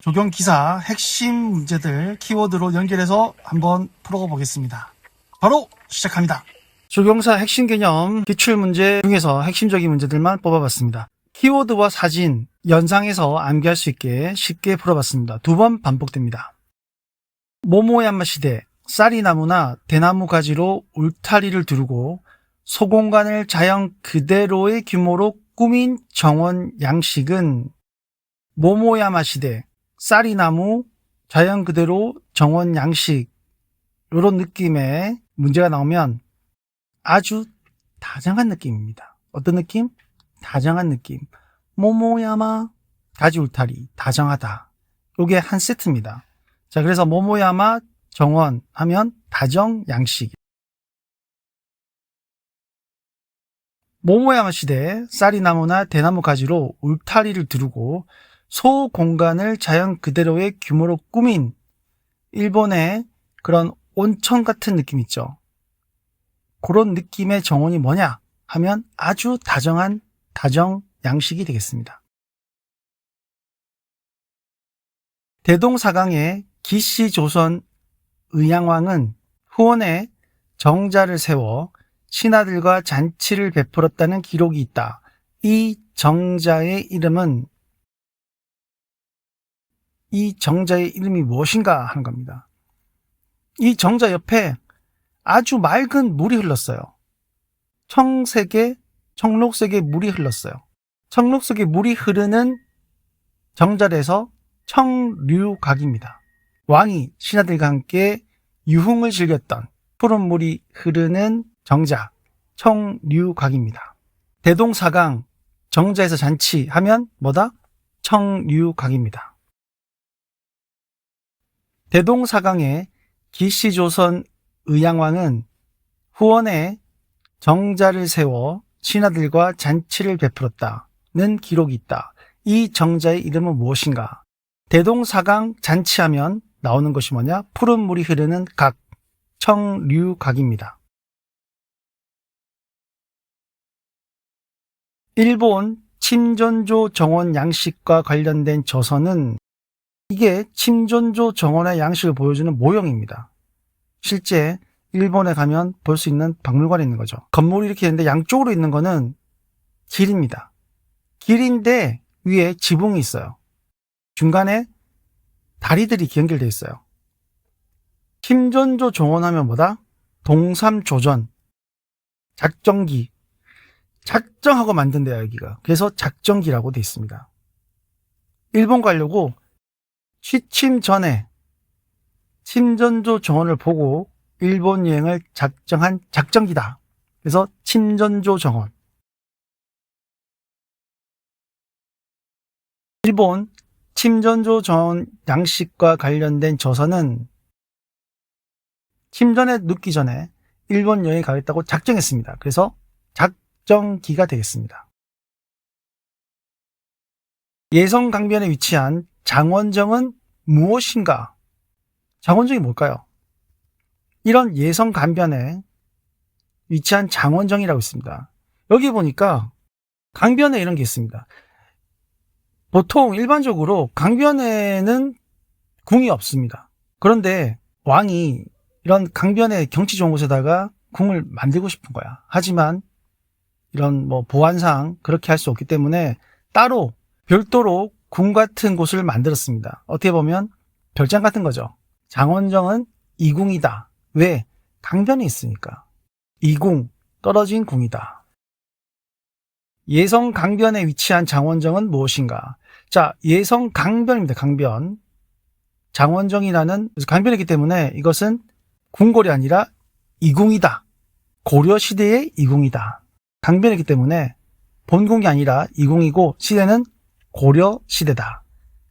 조경 기사 핵심 문제들 키워드로 연결해서 한번 풀어보겠습니다. 바로 시작합니다. 조경사 핵심 개념 기출문제 중에서 핵심적인 문제들만 뽑아봤습니다. 키워드와 사진, 연상해서 암기할 수 있게 쉽게 풀어봤습니다. 2번 반복됩니다. 모모야마 시대, 쌀이나무나 대나무 가지로 울타리를 두르고 소공간을 자연 그대로의 규모로 꾸민 정원 양식은 모모야마 시대, 쌀이나무, 자연 그대로 정원 양식, 이런 느낌의 문제가 나오면 아주 다정한 느낌입니다. 어떤 느낌? 다정한 느낌. 모모야마, 가지 울타리, 다정하다. 이게 한 세트입니다. 자, 그래서 모모야마 정원 하면 다정 양식. 모모야마 시대 쌀이나무나 대나무 가지로 울타리를 두르고 소공간을 자연 그대로의 규모로 꾸민 일본의 그런 온천 같은 느낌 있죠. 그런 느낌의 정원이 뭐냐 하면 아주 다정한 다정 양식이 되겠습니다. 대동사강의 기씨 조선 의양왕은 후원에 정자를 세워 신하들과 잔치를 베풀었다는 기록이 있다. 이 정자의 이름이 무엇인가 하는 겁니다. 이 정자 옆에 아주 맑은 물이 흘렀어요. 청록색의 물이 흘렀어요. 청록색의 물이 흐르는 정자에서 청류각입니다. 왕이 신하들과 함께 유흥을 즐겼던 푸른 물이 흐르는 정자, 청류각입니다. 대동사강, 정자에서 잔치하면 뭐다? 청류각입니다. 대동사강의 기씨조선 의양왕은 후원에 정자를 세워 신하들과 잔치를 베풀었다는 기록이 있다. 이 정자의 이름은 무엇인가? 대동사강 잔치하면 나오는 것이 뭐냐? 푸른 물이 흐르는 각, 청류각입니다. 일본 침전조 정원 양식과 관련된 저서는 이게 침전조 정원의 양식을 보여주는 모형입니다. 실제 일본에 가면 볼 수 있는 박물관에 있는 거죠. 건물이 이렇게 있는데 양쪽으로 있는 거는 길입니다. 길인데 위에 지붕이 있어요. 중간에 다리들이 연결되어 있어요. 침전조 정원하면 뭐다? 동삼조전, 작정기, 작정하고 만든 데야 여기가. 그래서 작정기라고 되어 있습니다. 일본 가려고 취침 전에 침전조 정원을 보고 일본 여행을 작정한 작정기다. 그래서 침전조 정원. 일본 침전조 정원 양식과 관련된 저서는 침전에 눕기 전에 일본 여행에 가겠다고 작정했습니다. 그래서 작정기가 되겠습니다. 예성 강변에 위치한 장원정은 무엇인가? 장원정이 뭘까요? 이런 예성 강변에 위치한 장원정이라고 있습니다. 여기 보니까 강변에 이런 게 있습니다. 보통 일반적으로 강변에는 궁이 없습니다. 그런데 왕이 이런 강변에 경치 좋은 곳에다가 궁을 만들고 싶은 거야. 하지만 이런 보안상 그렇게 할 수 없기 때문에 따로 별도로 궁 같은 곳을 만들었습니다. 어떻게 보면 별장 같은 거죠. 장원정은 이궁이다. 왜? 강변에 있으니까. 이궁, 떨어진 궁이다. 예성 강변에 위치한 장원정은 무엇인가? 자, 예성 강변입니다. 강변. 장원정이라는 강변이기 때문에 이것은 궁궐이 아니라 이궁이다. 고려시대의 이궁이다. 강변이기 때문에 본궁이 아니라 이궁이고 시대는 고려시대다.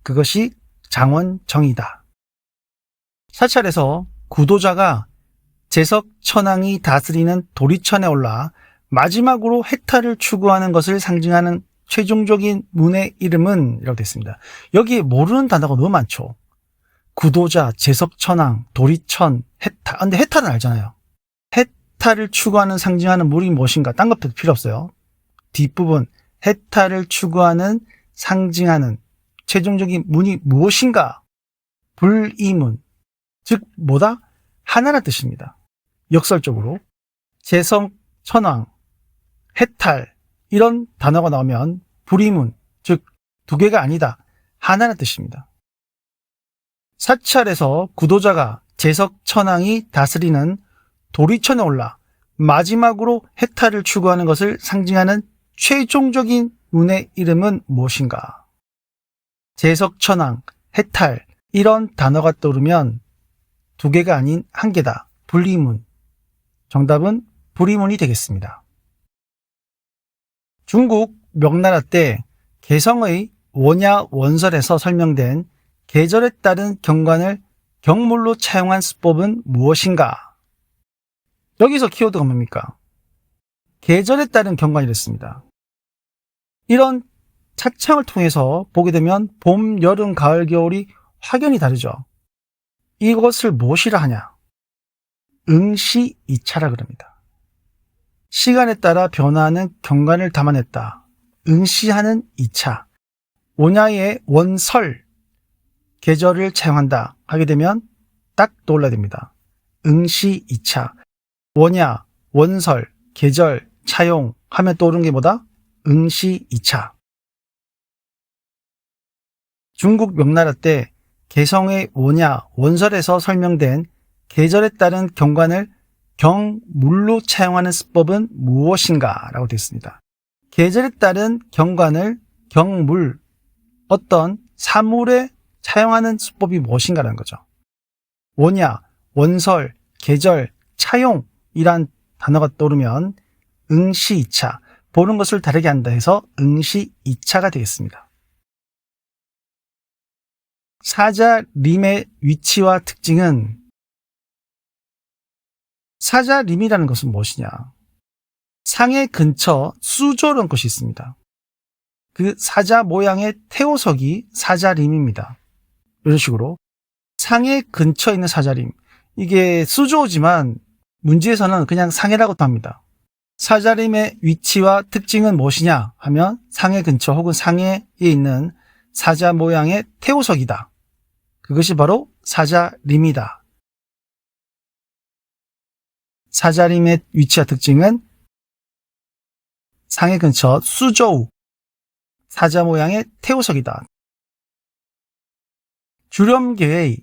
그것이 장원정이다. 사찰에서 구도자가 제석천왕이 다스리는 도리천에 올라 마지막으로 해탈을 추구하는 것을 상징하는 최종적인 문의 이름은 이라고 되어 있습니다. 여기에 모르는 단어가 너무 많죠. 구도자, 제석천왕, 도리천, 해탈. 근데 해탈은 알잖아요. 해탈을 추구하는 상징하는 물이 무엇인가? 딴 것도 필요 없어요. 뒷부분 해탈을 추구하는 상징하는 최종적인 문이 무엇인가? 불이문, 즉 뭐다? 하나란 뜻입니다. 역설적으로 재성, 천왕, 해탈 이런 단어가 나오면 불이문, 즉 두 개가 아니다, 하나란 뜻입니다. 사찰에서 구도자가 재석천왕이 다스리는 도리천에 올라 마지막으로 해탈을 추구하는 것을 상징하는 최종적인 문의 이름은 무엇인가? 재석천왕, 해탈 이런 단어가 떠오르면 두 개가 아닌 한 개다. 불이문. 정답은 불이문이 되겠습니다. 중국 명나라 때 개성의 원야 원설에서 설명된 계절에 따른 경관을 경물로 차용한 수법은 무엇인가? 여기서 키워드가 뭡니까? 계절에 따른 경관이랬습니다. 이런 차창을 통해서 보게 되면 봄, 여름, 가을, 겨울이 확연히 다르죠. 이것을 무엇이라 하냐? 응시이차라 그럽니다. 시간에 따라 변화하는 경관을 담아냈다. 응시하는 이차. 원야의 원설, 계절을 차용한다 하게 되면 딱 떠올라야 됩니다. 응시이차. 원야, 원설, 계절, 차용 하면 떠오르는 게 뭐다? 응시이차. 중국 명나라 때 개성의 원야, 원설에서 설명된 계절에 따른 경관을 경물로 차용하는 수법은 무엇인가? 라고 되어 있습니다. 계절에 따른 경관을 경물, 어떤 사물에 차용하는 수법이 무엇인가라는 거죠. 원야, 원설, 계절, 차용이란 단어가 떠오르면 응시이차, 보는 것을 다르게 한다 해서 응시이차가 되겠습니다. 사자림의 위치와 특징은, 사자림이라는 것은 무엇이냐? 상해 근처 수조라는 것이 있습니다. 그 사자 모양의 태호석이 사자림입니다. 이런 식으로 상해 근처에 있는 사자림, 이게 수조지만 문제에서는 그냥 상해라고도 합니다. 사자림의 위치와 특징은 무엇이냐 하면 상해 근처 혹은 상해에 있는 사자 모양의 태호석이다. 그것이 바로 사자림이다. 사자림의 위치와 특징은 상해 근처 수조우, 사자 모양의 태호석이다. 주렴계의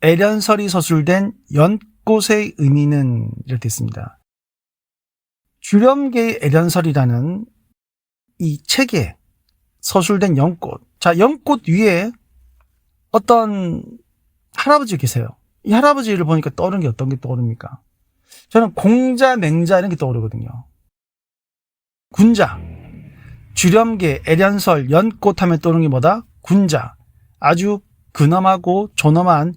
애련설이 서술된 연꽃의 의미는 이렇게 있습니다. 주렴계의 애련설이라는 이 책에 서술된 연꽃. 자, 연꽃 위에 어떤 할아버지 계세요. 이 할아버지를 보니까 떠오르는 게 어떤 게 떠오릅니까? 저는 공자, 맹자 이런 게 떠오르거든요. 군자. 주렴계, 애련설, 연꽃 하면 떠오르는 게 뭐다? 군자. 아주 근엄하고 존엄한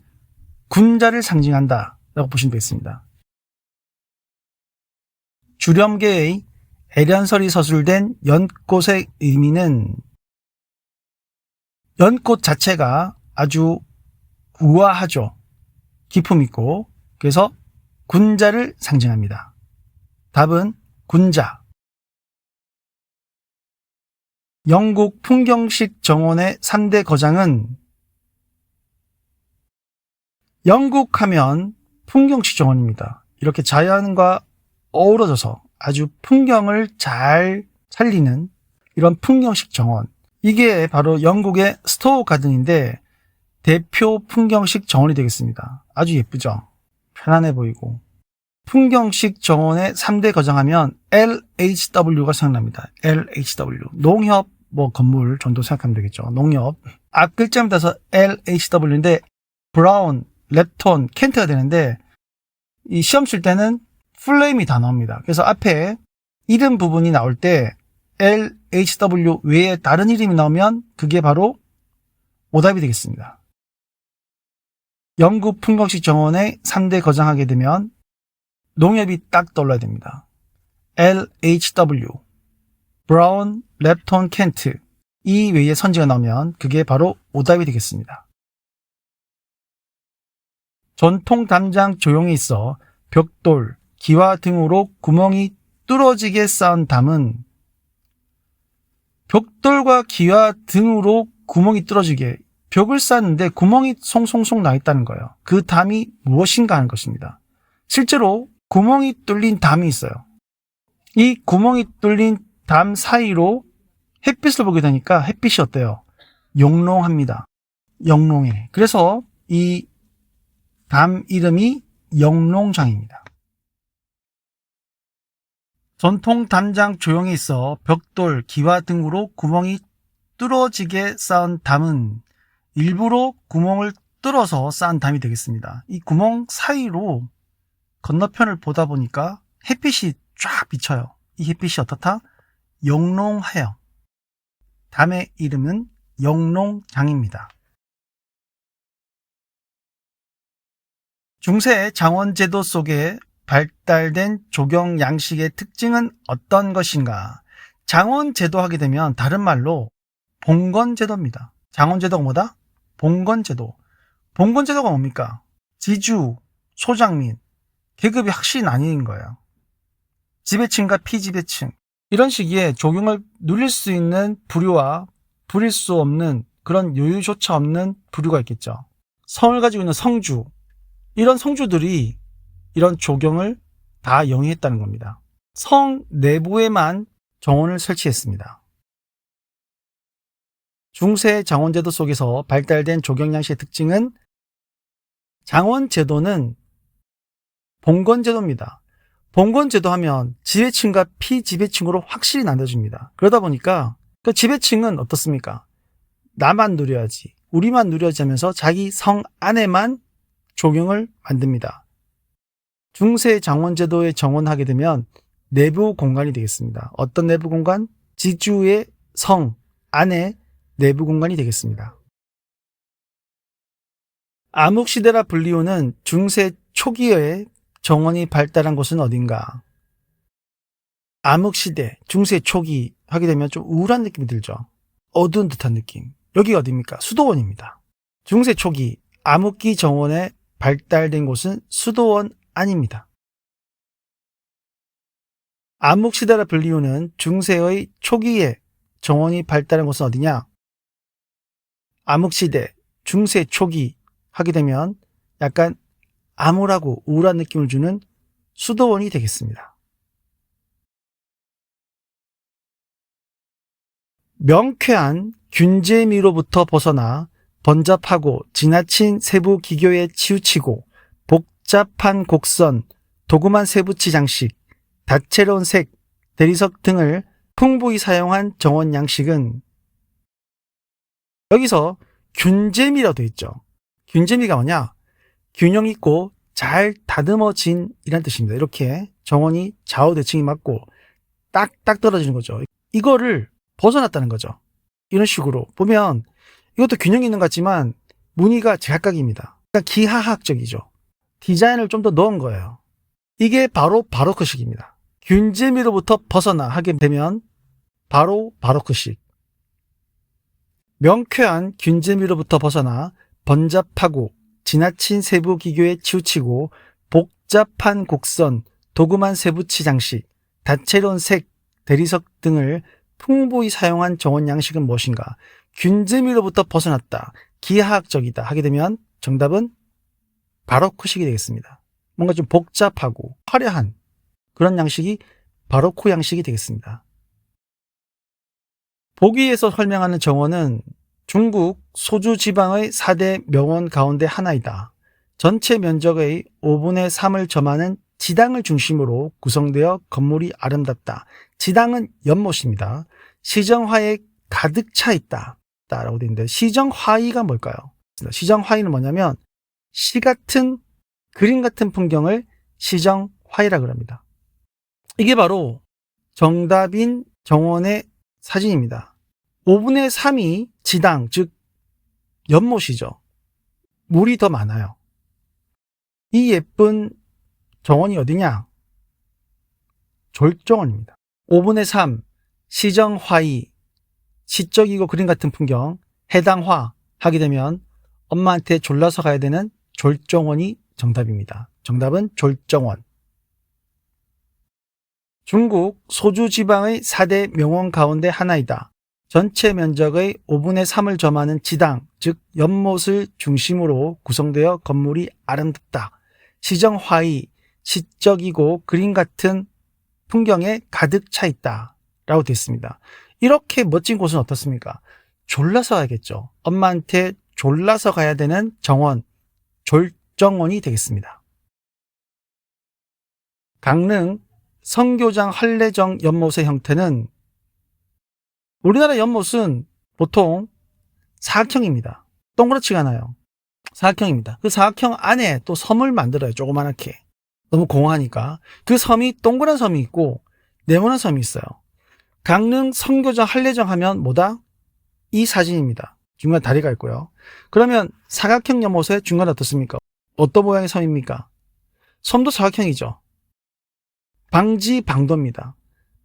군자를 상징한다 라고 보시면 되겠습니다. 주렴계의 애련설이 서술된 연꽃의 의미는, 연꽃 자체가 아주 우아하죠. 기품 있고, 그래서 군자를 상징합니다. 답은 군자. 영국 풍경식 정원의 3대 거장은, 영국 하면 풍경식 정원입니다. 이렇게 자연과 어우러져서 아주 풍경을 잘 살리는 이런 풍경식 정원. 이게 바로 영국의 스토어 가든인데 대표 풍경식 정원이 되겠습니다. 아주 예쁘죠? 편안해 보이고. 풍경식 정원의 3대 거장하면 LHW가 생각납니다. LHW. 농협 건물 정도 생각하면 되겠죠. 농협. 앞 글자만 따서 LHW인데 브라운, 랩톤, 켄트가 되는데 이 시험 칠 때는 풀네임이 다 나옵니다. 그래서 앞에 이름 부분이 나올 때 LHW 외에 다른 이름이 나오면 그게 바로 오답이 되겠습니다. 영국 풍경식 정원의 3대 거장하게 되면 농협이 딱 떠올라야 됩니다. LHW, 브라운, 랩톤, 켄트 이 외에 선지가 나오면 그게 바로 오답이 되겠습니다. 전통 담장 조형에 있어 벽돌, 기와 등으로 구멍이 뚫어지게 쌓은 담은, 벽돌과 기와 등으로 구멍이 뚫어지게 벽을 쌓는데 구멍이 송송송 나 있다는 거예요. 그 담이 무엇인가 하는 것입니다. 실제로 구멍이 뚫린 담이 있어요. 이 구멍이 뚫린 담 사이로 햇빛을 보게 되니까 햇빛이 어때요? 영롱합니다. 영롱해. 그래서 이 담 이름이 영롱장입니다. 전통 담장 조형에 있어 벽돌, 기와 등으로 구멍이 뚫어지게 쌓은 담은 일부러 구멍을 뚫어서 쌓은 담이 되겠습니다. 이 구멍 사이로 건너편을 보다 보니까 햇빛이 쫙 비쳐요. 이 햇빛이 어떻다? 영롱해요. 담의 이름은 영롱장입니다. 중세 장원제도 속에 발달된 조경 양식의 특징은 어떤 것인가? 장원제도 하게 되면 다른 말로 봉건제도입니다. 장원제도가 뭐다? 봉건제도. 봉건제도가 뭡니까? 지주, 소장민, 계급이 확실히 나뉘는 거예요. 지배층과 피지배층. 이런 시기에 조경을 누릴 수 있는 부류와 부릴 수 없는 그런 여유조차 없는 부류가 있겠죠. 성을 가지고 있는 성주. 이런 성주들이 이런 조경을 다 영위했다는 겁니다. 성 내부에만 정원을 설치했습니다. 중세 장원제도 속에서 발달된 조경 양식의 특징은 장원제도는 봉건제도입니다. 봉건제도 하면 지배층과 피지배층으로 확실히 나눠집니다. 그러다 보니까 그 지배층은 어떻습니까? 나만 누려야지, 우리만 누려야지 하면서 자기 성 안에만 조경을 만듭니다. 중세 장원제도에 정원하게 되면 내부 공간이 되겠습니다. 어떤 내부 공간? 지주의 성 안에 내부 공간이 되겠습니다. 암흑시대라 불리우는 중세 초기에 정원이 발달한 곳은 어딘가? 암흑시대, 중세 초기 하게 되면 좀 우울한 느낌이 들죠. 어두운 듯한 느낌. 여기가 어디입니까? 수도원입니다. 중세 초기 암흑기 정원에 발달된 곳은 수도원 아닙니다. 암흑시대라 불리우는 중세의 초기에 정원이 발달한 곳은 어디냐? 암흑시대, 중세 초기 하게 되면 약간 암울하고 우울한 느낌을 주는 수도원이 되겠습니다. 명쾌한 균재미로부터 벗어나 번잡하고 지나친 세부 기교에 치우치고 복잡한 곡선, 도구만 세부치 장식, 다채로운 색, 대리석 등을 풍부히 사용한 정원 양식은 여기서 균재미라고 되어 있죠. 균재미가 뭐냐? 균형 있고 잘 다듬어진 이란 뜻입니다. 이렇게 정원이 좌우 대칭이 맞고 딱딱 떨어지는 거죠. 이거를 벗어났다는 거죠. 이런 식으로 보면 이것도 균형이 있는 것 같지만 무늬가 제각각입니다. 그러니까 기하학적이죠. 디자인을 좀 더 넣은 거예요. 이게 바로 바로크식입니다. 균재미로부터 벗어나 하게 되면 바로 바로크식. 명쾌한 균재미로부터 벗어나 번잡하고 지나친 세부 기교에 치우치고 복잡한 곡선, 도구만 세부치 장식, 다채로운 색, 대리석 등을 풍부히 사용한 정원 양식은 무엇인가? 균재미로부터 벗어났다, 기하학적이다 하게 되면 정답은 바로크식이 되겠습니다. 뭔가 좀 복잡하고 화려한 그런 양식이 바로크 양식이 되겠습니다. 보기에서 설명하는 정원은 중국 소주 지방의 4대 명원 가운데 하나이다. 전체 면적의 5분의 3을 점하는 지당을 중심으로 구성되어 건물이 아름답다. 지당은 연못입니다. 시정화에 가득 차 있다 라고 되어 있는데, 시정화이가 뭘까요? 시정화이는 뭐냐면 시 같은 그림 같은 풍경을 시정화이라고 합니다. 이게 바로 정답인 정원의 사진입니다. 5분의 3이 지당, 즉 연못이죠. 물이 더 많아요. 이 예쁜 정원이 어디냐? 졸정원입니다. 5분의 3 시정화이, 시적이고 그림 같은 풍경, 해당화 하게 되면 엄마한테 졸라서 가야 되는 졸정원이 정답입니다. 정답은 졸정원. 중국 소주 지방의 4대 명원 가운데 하나이다. 전체 면적의 5분의 3을 점하는 지당, 즉 연못을 중심으로 구성되어 건물이 아름답다. 시정화의, 시적이고 그림 같은 풍경에 가득 차 있다. 라고 되어 있습니다. 이렇게 멋진 곳은 어떻습니까? 졸라서 가야겠죠. 엄마한테 졸라서 가야 되는 정원, 졸정원이 되겠습니다. 강릉 성교장 한례정 연못의 형태는, 우리나라 연못은 보통 사각형입니다. 동그랗지가 않아요. 사각형입니다. 그 사각형 안에 또 섬을 만들어요. 조그만하게. 너무 공허하니까. 그 섬이 동그란 섬이 있고 네모난 섬이 있어요. 강릉 성교장 한례정 하면 뭐다? 이 사진입니다. 중간에 다리가 있고요. 그러면 사각형 연못의 중간에 어떻습니까? 어떤 모양의 섬입니까? 섬도 사각형이죠. 방지 방도입니다.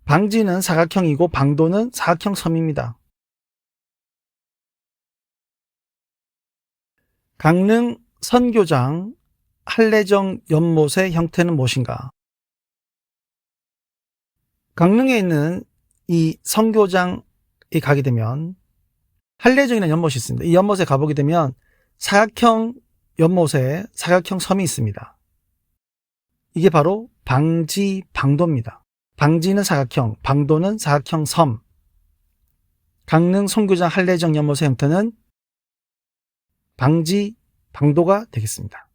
방지는 사각형이고 방도는 사각형 섬입니다. 강릉 선교장 한례정 연못의 형태는 무엇인가? 강릉에 있는 이 선교장에 가게 되면 한례정이라는 연못이 있습니다. 이 연못에 가보게 되면 사각형 연못에 사각형 섬이 있습니다. 이게 바로 방지 방도입니다. 방지는 사각형, 방도는 사각형 섬. 강릉 선교장 한례정 연못의 형태는 방지 방도가 되겠습니다.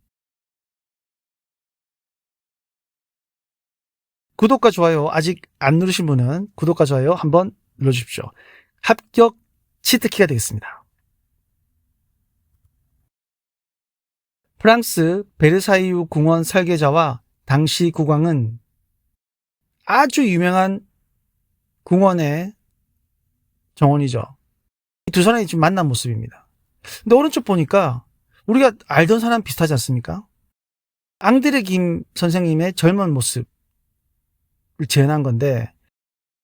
구독과 좋아요 아직 안 누르신 분은 구독과 좋아요 한번 눌러주십시오. 합격 치트키가 되겠습니다. 프랑스 베르사유 궁원 설계자와 당시 국왕은 아주 유명한 궁원의 정원이죠. 이 두 사람이 지금 만난 모습입니다. 근데 오른쪽 보니까 우리가 알던 사람 비슷하지 않습니까? 앙드레 김 선생님의 젊은 모습을 재현한 건데,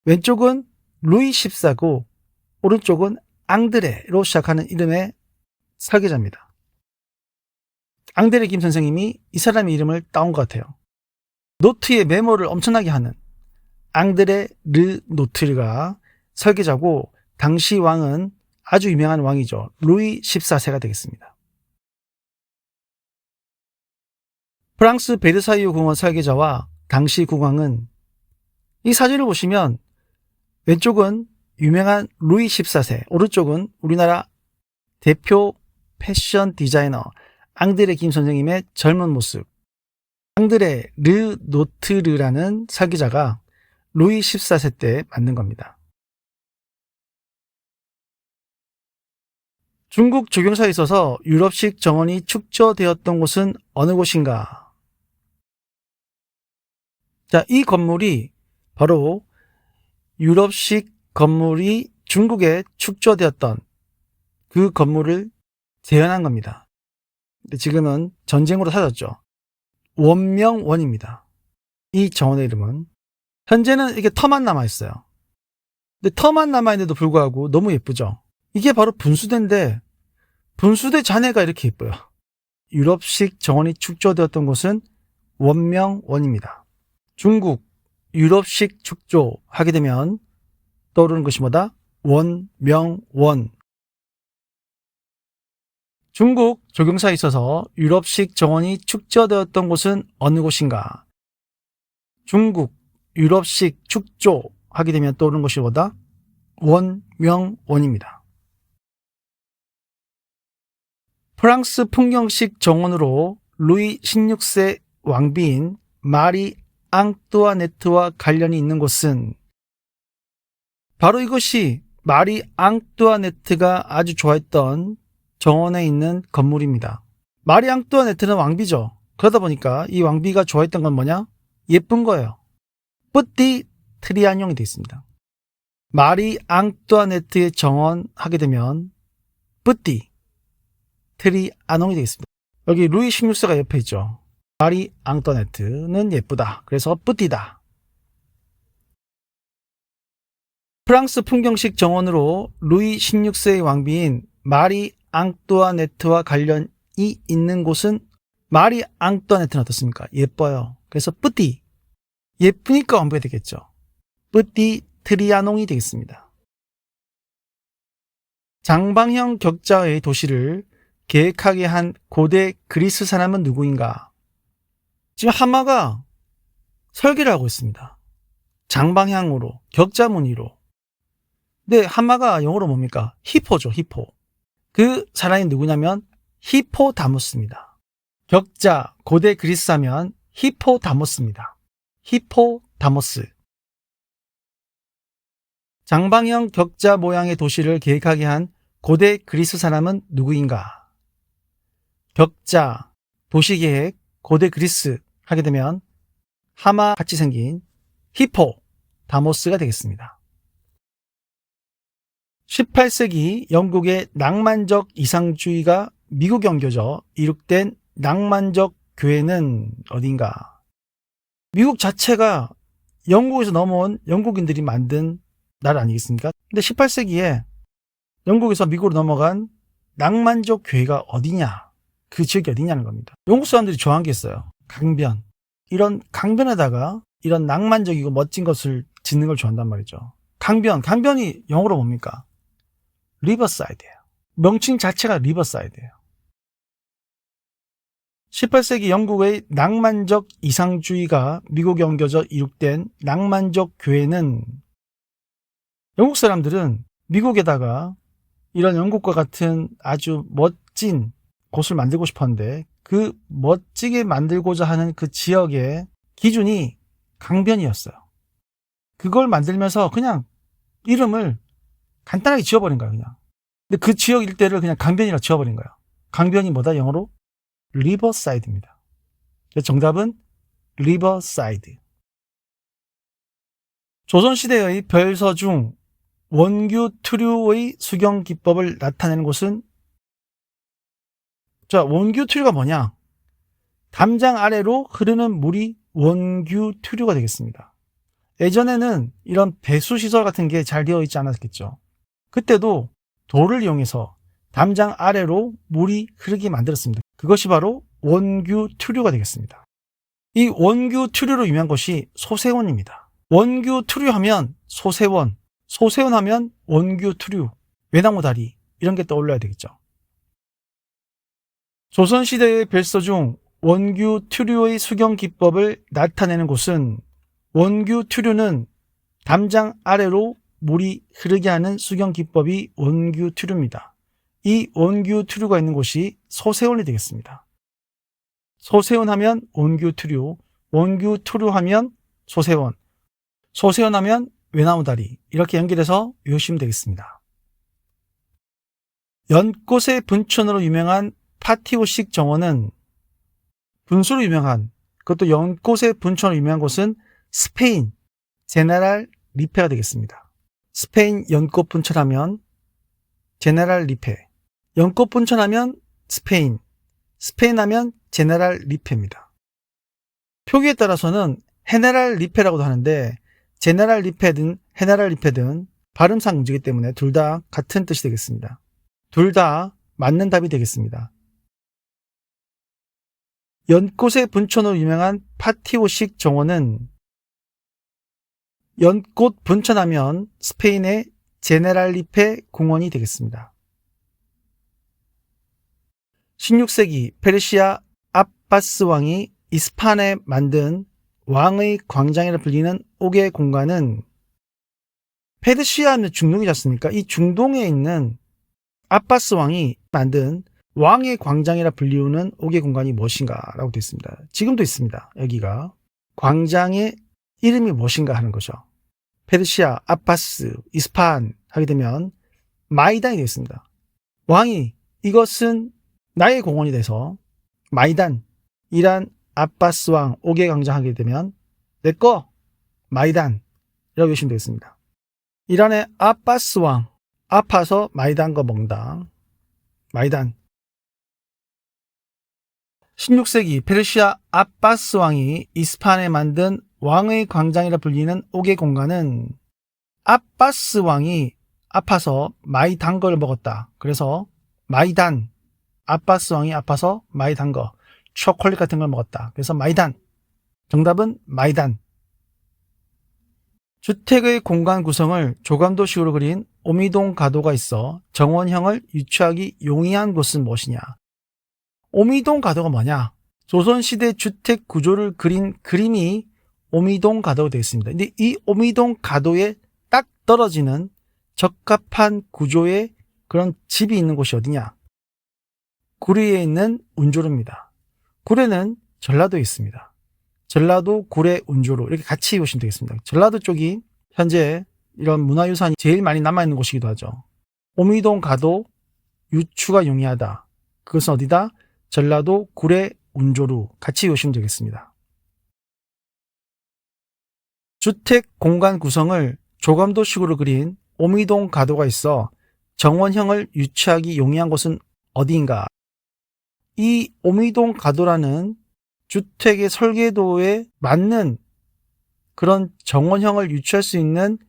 왼쪽은 루이 14고 오른쪽은 앙드레로 시작하는 이름의 설계자입니다. 앙드레 김 선생님이 이 사람의 이름을 따온 것 같아요. 노트에 메모를 엄청나게 하는 앙드레 르 노트르가 설계자고, 당시 왕은 아주 유명한 왕이죠. 루이 14세가 되겠습니다. 프랑스 베르사유 궁원 설계자와 당시 국왕은, 이 사진을 보시면 왼쪽은 유명한 루이 14세, 오른쪽은 우리나라 대표 패션 디자이너 앙드레 김 선생님의 젊은 모습. 앙드레 르 노트르라는 설계자가 루이 14세 때 만든 겁니다. 중국 조경사에 있어서 유럽식 정원이 축조되었던 곳은 어느 곳인가? 자, 이 건물이 바로 유럽식 건물이 중국에 축조되었던 그 건물을 재현한 겁니다. 근데 지금은 전쟁으로 사라졌죠. 원명원입니다. 이 정원의 이름은. 현재는 이렇게 터만 남아있어요. 근데 터만 남아있는데도 불구하고 너무 예쁘죠. 이게 바로 분수대인데 분수대 잔해가 이렇게 예뻐요. 유럽식 정원이 축조되었던 곳은 원명원입니다. 중국 유럽식 축조 하게 되면 떠오르는 것이 뭐다? 원명원. 중국 조경사에 있어서 유럽식 정원이 축조되었던 곳은 어느 곳인가? 중국 유럽식 축조 하게 되면 떠오르는 것이 뭐다? 원명원입니다. 프랑스 풍경식 정원으로 루이 16세 왕비인 마리 앙뚜아네트와 관련이 있는 곳은, 바로 이것이 마리 앙뚜아네트가 아주 좋아했던 정원에 있는 건물입니다. 마리 앙뚜아네트는 왕비죠. 그러다 보니까 이 왕비가 좋아했던 건 뭐냐? 예쁜 거예요. 뿌띠 트리안용이 되어 있습니다. 마리 앙뚜아네트의 정원 하게 되면 뿌띠 트리아농이 되겠습니다. 여기 루이 16세가 옆에 있죠. 마리 앙뚜아네트는 예쁘다. 그래서 뿌띠다. 프랑스 풍경식 정원으로 루이 16세의 왕비인 마리 앙뚜아네트와 관련이 있는 곳은, 마리 앙뚜아네트는 어떻습니까? 예뻐요. 그래서 뿌띠. 예쁘니까 왕비가 되겠죠. 뿌띠 트리아농이 되겠습니다. 장방형 격자의 도시를 계획하게 한 고대 그리스 사람은 누구인가? 지금 하마가 설계를 하고 있습니다. 장방향으로, 격자 무늬로. 근데 하마가 영어로 뭡니까? 히포죠, 히포. 그 사람이 누구냐면 히포다무스입니다. 격자, 고대 그리스 하면 히포다무스입니다. 히포다무스. 장방형 격자 모양의 도시를 계획하게 한 고대 그리스 사람은 누구인가? 격자, 도시계획, 고대 그리스 하게 되면 하마 같이 생긴 히포다모스가 되겠습니다. 18세기 영국의 낭만적 이상주의가 미국에 옮겨져 이룩된 낭만적 교회는 어딘가? 미국 자체가 영국에서 넘어온 영국인들이 만든 나라 아니겠습니까? 근데 18세기에 영국에서 미국으로 넘어간 낭만적 교회가 어디냐? 그 지역이 어디냐는 겁니다. 영국 사람들이 좋아한 게 있어요. 강변. 이런 강변에다가 이런 낭만적이고 멋진 것을 짓는 걸 좋아한단 말이죠. 강변이 영어로 뭡니까? 리버사이드예요. 명칭 자체가 리버사이드예요. 18세기 영국의 낭만적 이상주의가 미국에 옮겨져 이룩된 낭만적 교회는 영국 사람들은 미국에다가 이런 영국과 같은 아주 멋진 곳을 만들고 싶었는데 그 멋지게 만들고자 하는 그 지역의 기준이 강변이었어요. 그걸 만들면서 그냥 이름을 간단하게 지어버린 거예요. 그냥. 근데 그 지역 일대를 그냥 강변이라 지어버린 거예요. 강변이 뭐다? 영어로? 리버사이드입니다. 정답은 리버사이드. 조선시대의 별서 중 원규 투류의 수경 기법을 나타내는 곳은, 자, 원규 투류가 뭐냐? 담장 아래로 흐르는 물이 원규 투류가 되겠습니다. 예전에는 이런 배수시설 같은 게 잘 되어 있지 않았겠죠. 그때도 돌을 이용해서 담장 아래로 물이 흐르게 만들었습니다. 그것이 바로 원규 투류가 되겠습니다. 이 원규 투류로 유명한 것이 소세원입니다. 원규 투류하면 소세원, 소세원 하면 원규 투류, 외나무 다리 이런 게 떠올라야 되겠죠. 조선시대의 별서 중 원규 투류의 수경 기법을 나타내는 곳은, 원규 투류는 담장 아래로 물이 흐르게 하는 수경 기법이 원규 투류입니다. 이 원규 투류가 있는 곳이 소세원이 되겠습니다. 소세원 하면 원규 투류, 원규 투류 하면 소세원, 소세원 하면 외나무 다리, 이렇게 연결해서 외우시면 되겠습니다. 연꽃의 분촌으로 유명한 파티오식 정원은, 분수로 유명한, 그것도 연꽃의 분촌으로 유명한 곳은 스페인 제네랄 리페가 되겠습니다. 스페인 연꽃 분촌하면 제네랄 리페, 연꽃 분촌하면 스페인, 스페인 하면 제네랄 리페입니다. 표기에 따라서는 헤네랄 리페라고도 하는데 제네랄 리페든 헤네랄 리페든 발음상 문제이기 때문에 둘 다 같은 뜻이 되겠습니다. 둘 다 맞는 답이 되겠습니다. 연꽃의 분촌으로 유명한 파티오식 정원은, 연꽃 분촌하면 스페인의 제네랄리페 공원이 되겠습니다. 16세기 페르시아 아바스 왕이 이스파한에 만든 왕의 광장이라 불리는 옥의 공간은, 페르시아 하면 중동이지 않습니까? 이 중동에 있는 아바스 왕이 만든 왕의 광장이라 불리우는 옥의 공간이 무엇인가 라고 되어 있습니다. 지금도 있습니다. 여기가 광장의 이름이 무엇인가 하는 거죠. 페르시아, 아바스, 이스파한 하게 되면 마이단이 되어 있습니다. 왕이 이것은 나의 공원이 돼서 마이단, 이란 아바스 왕 옥의 광장 하게 되면 내꺼 마이단 이라고 외우시면 되겠습니다. 이란의 아바스 왕, 아파서 마이단 거 먹는다. 마이단. 16세기 페르시아 아바스 왕이 이스파한에 만든 왕의 광장이라 불리는 옥의 공간은, 아바스 왕이 아파서 마이단 거를 먹었다. 그래서 마이단, 아바스 왕이 아파서 마이단 거, 초콜릿 같은 걸 먹었다. 그래서 마이단. 정답은 마이단. 주택의 공간 구성을 조감도식으로 그린 오미동 가도가 있어 정원형을 유추하기 용이한 곳은 무엇이냐? 오미동 가도가 뭐냐? 조선시대 주택 구조를 그린 그림이 오미동 가도가 되어 있습니다. 근데 이 오미동 가도에 딱 떨어지는 적합한 구조의 그런 집이 있는 곳이 어디냐? 구리에 있는 운조로입니다. 구례는 전라도에 있습니다. 전라도, 구례, 운조로 이렇게 같이 보시면 되겠습니다. 전라도 쪽이 현재 이런 문화유산이 제일 많이 남아있는 곳이기도 하죠. 오미동 가도 유추가 용이하다. 그것은 어디다? 전라도, 구례, 운조로 같이 보시면 되겠습니다. 주택 공간 구성을 조감도식으로 그린 오미동 가도가 있어 정원형을 유추하기 용이한 곳은 어디인가? 이 오미동 가도라는 주택의 설계도에 맞는 그런 정원형을 유추할 수 있는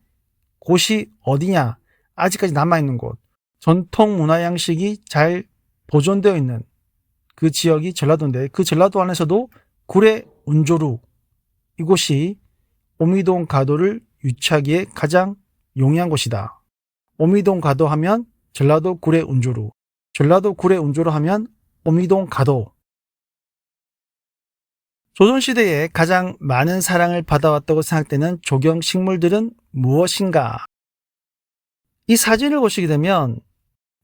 곳이 어디냐? 아직까지 남아있는 곳, 전통 문화 양식이 잘 보존되어 있는 그 지역이 전라도인데, 그 전라도 안에서도 구례, 운조루 이곳이 오미동 가도를 유추하기에 가장 용이한 곳이다. 오미동 가도 하면 전라도, 구례, 운조루, 전라도, 구례, 운조루 하면 오미동 가도. 조선시대에 가장 많은 사랑을 받아왔다고 생각되는 조경 식물들은 무엇인가? 이 사진을 보시게 되면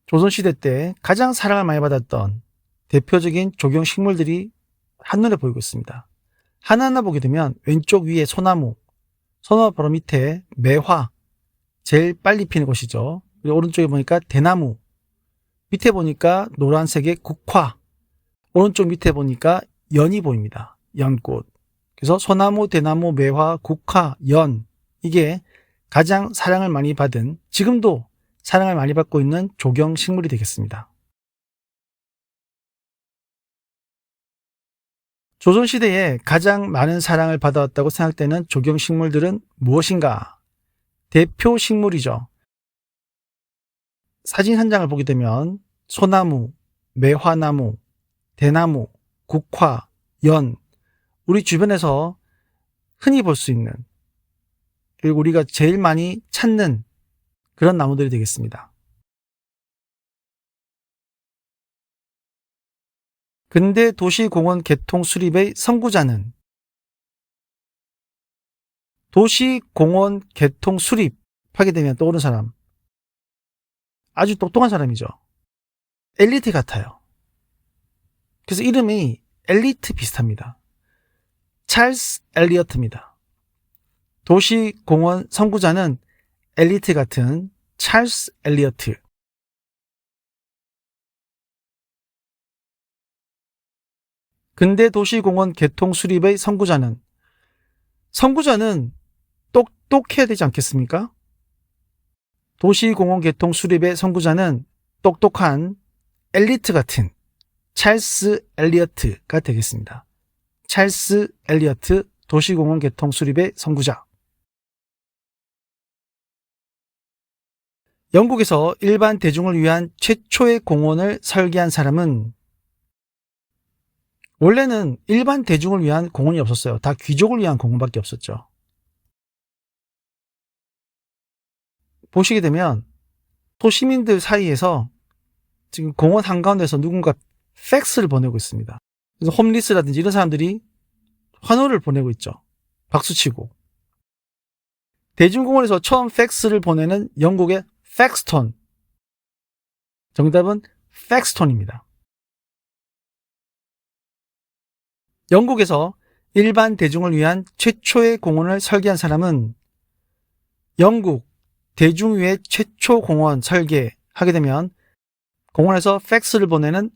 조선시대 때 가장 사랑을 많이 받았던 대표적인 조경 식물들이 한눈에 보이고 있습니다. 하나하나 보게 되면 왼쪽 위에 소나무 바로 밑에 매화, 제일 빨리 피는 곳이죠. 그리고 오른쪽에 보니까 대나무, 밑에 보니까 노란색의 국화, 오른쪽 밑에 보니까 연이 보입니다. 연꽃. 그래서 소나무, 대나무, 매화, 국화, 연, 이게 가장 사랑을 많이 받은, 지금도 사랑을 많이 받고 있는 조경 식물이 되겠습니다. 조선시대에 가장 많은 사랑을 받아왔다고 생각되는 조경 식물들은 무엇인가? 대표 식물이죠. 사진 한 장을 보게 되면 소나무, 매화나무, 대나무, 국화, 연, 우리 주변에서 흔히 볼 수 있는, 그리고 우리가 제일 많이 찾는 그런 나무들이 되겠습니다. 근대 도시공원 개통 수립의 선구자는? 도시공원 개통 수립하게 되면 떠오르는 사람, 아주 똑똑한 사람이죠. 엘리트 같아요. 그래서 이름이 엘리트 비슷합니다. 찰스 엘리어트입니다. 도시공원 선구자는 엘리트 같은 찰스 엘리어트. 근대 도시공원 개통 수립의 선구자는? 선구자는 똑똑해야 되지 않겠습니까? 도시공원 개통 수립의 선구자는 똑똑한 엘리트 같은 찰스 엘리어트가 되겠습니다. 찰스 엘리어트, 도시공원 개통 수립의 선구자. 영국에서 일반 대중을 위한 최초의 공원을 설계한 사람은? 원래는 일반 대중을 위한 공원이 없었어요. 다 귀족을 위한 공원밖에 없었죠. 보시게 되면 도시민들 사이에서 지금 공원 한가운데서 누군가 팩스를 보내고 있습니다. 그래서 홈리스라든지 이런 사람들이 환호를 보내고 있죠. 박수치고. 대중공원에서 처음 팩스를 보내는 영국의 팩스톤. 정답은 팩스톤입니다. 영국에서 일반 대중을 위한 최초의 공원을 설계한 사람은? 영국 대중 위의 최초 공원 설계하게 되면 공원에서 팩스를 보내는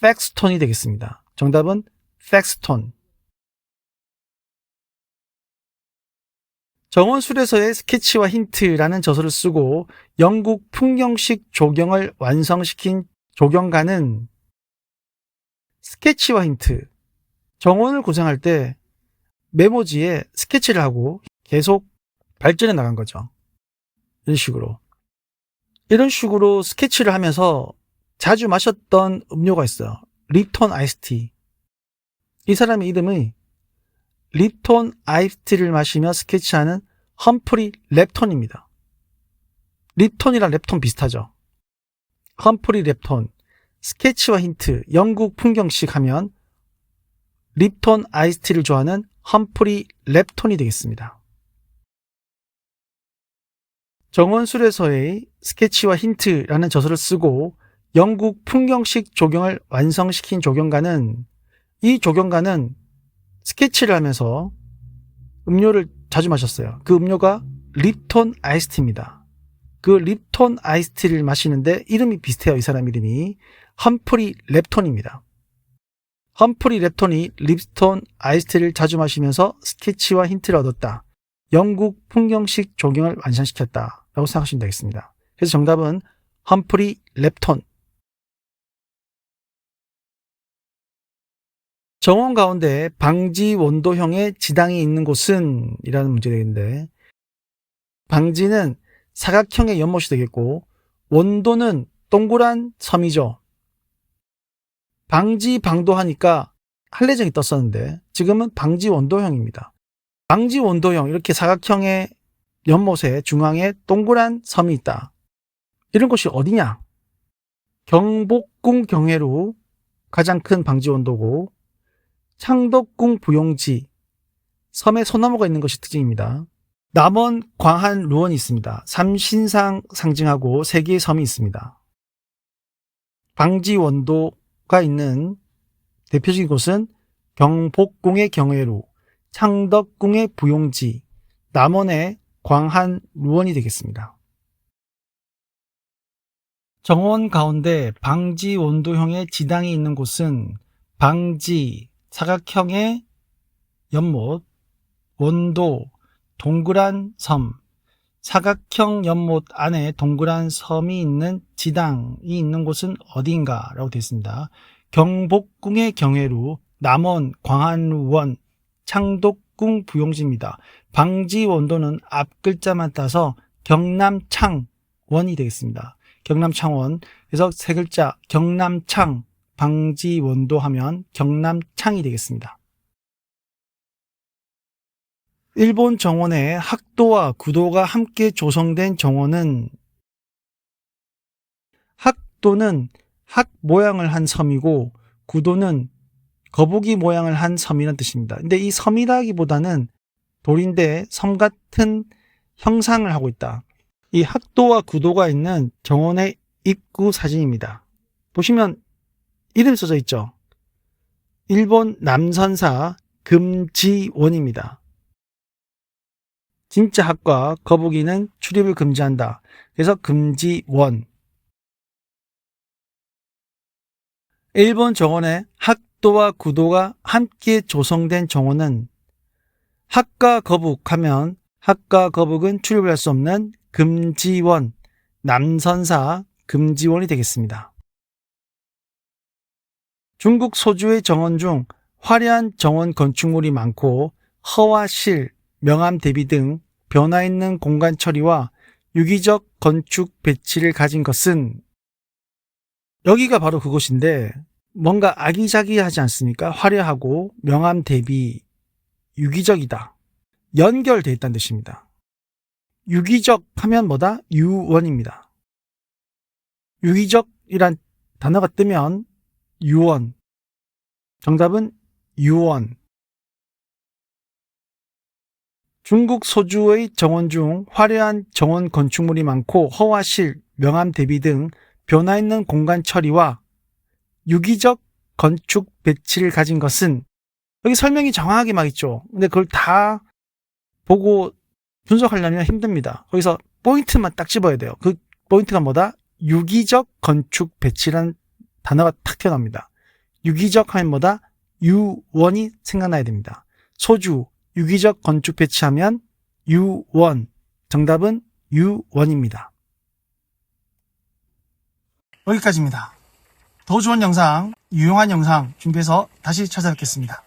팩스톤이 되겠습니다. 정답은 팩스톤. 정원술에서의 스케치와 힌트라는 저서를 쓰고 영국 풍경식 조경을 완성시킨 조경가는? 스케치와 힌트. 정원을 구성할 때 메모지에 스케치를 하고 계속 발전해 나간 거죠. 이런 식으로 스케치를 하면서 자주 마셨던 음료가 있어요. 립톤 아이스티. 이 사람의 이름이 립톤 아이스티를 마시며 스케치하는 험프리 랩톤입니다. 립톤이랑 랩톤 비슷하죠. 험프리 랩톤, 스케치와 힌트, 영국 풍경식 하면 립톤 아이스티를 좋아하는 험프리 랩톤이 되겠습니다. 정원술에서의 스케치와 힌트라는 저서를 쓰고 영국 풍경식 조경을 완성시킨 조경가는, 이 조경가는 스케치를 하면서 음료를 자주 마셨어요. 그 음료가 립톤 아이스티입니다. 그 립톤 아이스티를 마시는데 이름이 비슷해요. 이 사람 이름이 험프리 랩톤입니다. 험프리 랩톤이 립톤 아이스티를 자주 마시면서 스케치와 힌트를 얻었다. 영국 풍경식 조경을 완성시켰다 라고 생각하시면 되겠습니다. 그래서 정답은 험프리 랩톤. 정원 가운데 방지 원도형의 지당이 있는 곳은? 이라는 문제 되겠는데, 방지는 사각형의 연못이 되겠고 원도는 동그란 섬이죠. 방지 방도 하니까 한래정이 떴었는데 지금은 방지 원도형입니다. 방지 원도형, 이렇게 사각형의 연못에 중앙에 동그란 섬이 있다. 이런 곳이 어디냐? 경복궁 경회로 가장 큰 방지 원도고, 창덕궁 부용지, 섬에 소나무가 있는 것이 특징입니다. 남원, 광한, 루원이 있습니다. 삼신상 상징하고 3개의 섬이 있습니다. 방지 원도가 있는 대표적인 곳은 경복궁의 경회로, 창덕궁의 부용지, 남원의 광한, 루원이 되겠습니다. 정원 가운데 방지 원도형의 지당이 있는 곳은 방지, 사각형의 연못, 원도, 동그란 섬, 사각형 연못 안에 동그란 섬이 있는 지당이 있는 곳은 어디인가 라고 되어 있습니다. 경복궁의 경회로, 남원, 광안루원, 창덕궁 부용지입니다. 방지 원도는 앞 글자만 따서 경남창원이 되겠습니다. 경남창원. 그래서 3글자 경남창, 방지 원도 하면 경남창이 되겠습니다. 일본 정원에 학도와 구도가 함께 조성된 정원은, 학도는 학 모양을 한 섬이고 구도는 거북이 모양을 한 섬이라는 뜻입니다. 근데 이 섬이라기보다는 돌인데 섬 같은 형상을 하고 있다. 이 학도와 구도가 있는 정원의 입구 사진입니다. 보시면 이름 써져 있죠. 일본 남선사 금지원입니다. 진짜 학과 거북이는 출입을 금지한다. 그래서 금지원. 일본 정원에 학도와 구도가 함께 조성된 정원은, 학과 거북 하면 학과 거북은 출입을 할 수 없는 금지원, 남선사 금지원이 되겠습니다. 중국 소주의 정원 중 화려한 정원 건축물이 많고 허와 실, 명암 대비 등 변화 있는 공간 처리와 유기적 건축 배치를 가진 것은, 여기가 바로 그곳인데 뭔가 아기자기하지 않습니까? 화려하고 명암 대비 유기적이다. 연결되어 있다는 뜻입니다. 유기적 하면 뭐다? 유원입니다. 유기적이란 단어가 뜨면 유원. 정답은 유원. 중국 소주의 정원 중 화려한 정원 건축물이 많고 허와 실, 명암 대비 등 변화 있는 공간 처리와 유기적 건축 배치를 가진 것은, 여기 설명이 정확하게 막 있죠. 근데 그걸 다 보고 분석하려면 힘듭니다. 거기서 포인트만 딱 집어야 돼요. 그 포인트가 뭐다? 유기적 건축 배치라는 단어가 탁 튀어나옵니다. 유기적 하면 뭐다? 유원이 생각나야 됩니다. 소주, 유기적 건축 배치하면 유원. 정답은 유원입니다. 여기까지입니다. 더 좋은 영상, 유용한 영상 준비해서 다시 찾아뵙겠습니다.